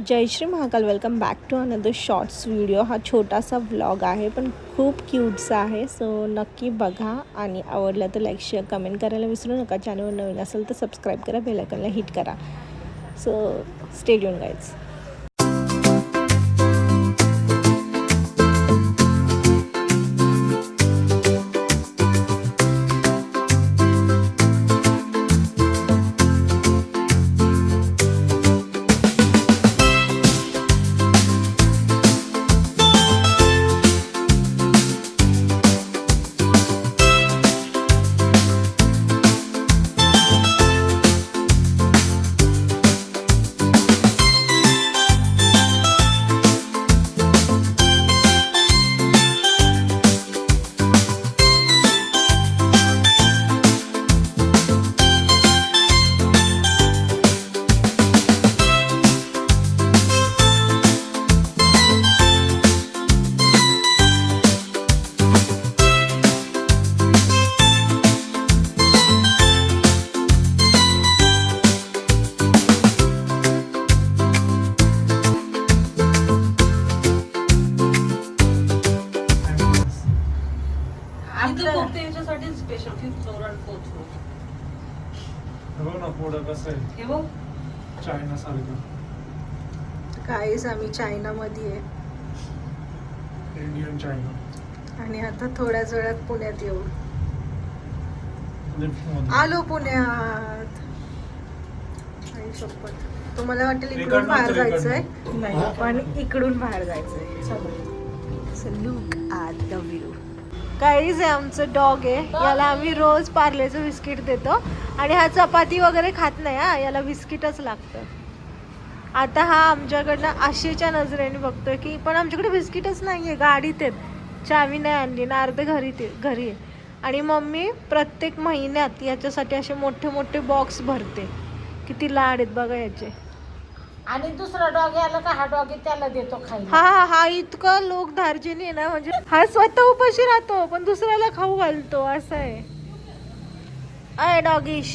Jai Shri Mahakal. Welcome back to another shorts video. हा छोटासा vlog आहे पण खूप क्यूटसा आहे. सो नक्की बघा आणि आवडलं तर लाईक शेअर कमेंट करायला विसरू नका. चॅनलवर नवीन असेल तर सबस्क्राईब करा, बेल आयकॉनला हिट करा. So stay tune guys. Special 5th floor आणि 4th फ्लोर. हे बघ ना पुढं कसं आहे, हे बघ चायना सारखं. गाईज आम्ही चायनामध्ये आहे इंडियन चायना. आणि आता थोड्याच वेळात पुण्यात येऊ. लिफ्टमध्ये. आलो पुण्यात. आई शपथ. तुम्हाला वाटेल इकडून इकडनं बाहेर तर जायचंय इकडनं. पण इकडून बाहेर जायचंय. Look at the view. काहीच आहे आमचं डॉग आहे. याला आम्ही रोज पार्लेचं बिस्किट देतो आणि हा चपाती वगैरे खात नाही. हा याला बिस्किटच लागतं. आता हा आमच्याकडनं आशेच्या नजरेने बघतोय की पण आमच्याकडे बिस्किटच नाही आहे. गाडीत आहेत, चावी नाही आणली ना, अर्धे घरी आहे. आणि मम्मी प्रत्येक महिन्यात याच्यासाठी असे मोठे मोठे बॉक्स भरते. किती लाड आहेत बघा याचे. आणि दुसरा डॉग आला का हा डॉग त्याला देतो खायला. हा हा इतका लोक धार्जिनी आहे ना. म्हणजे हा स्वतः उपाशी राहतो पण दुसऱ्याला खाऊ घालतो असं आहे. अय डॉगिश.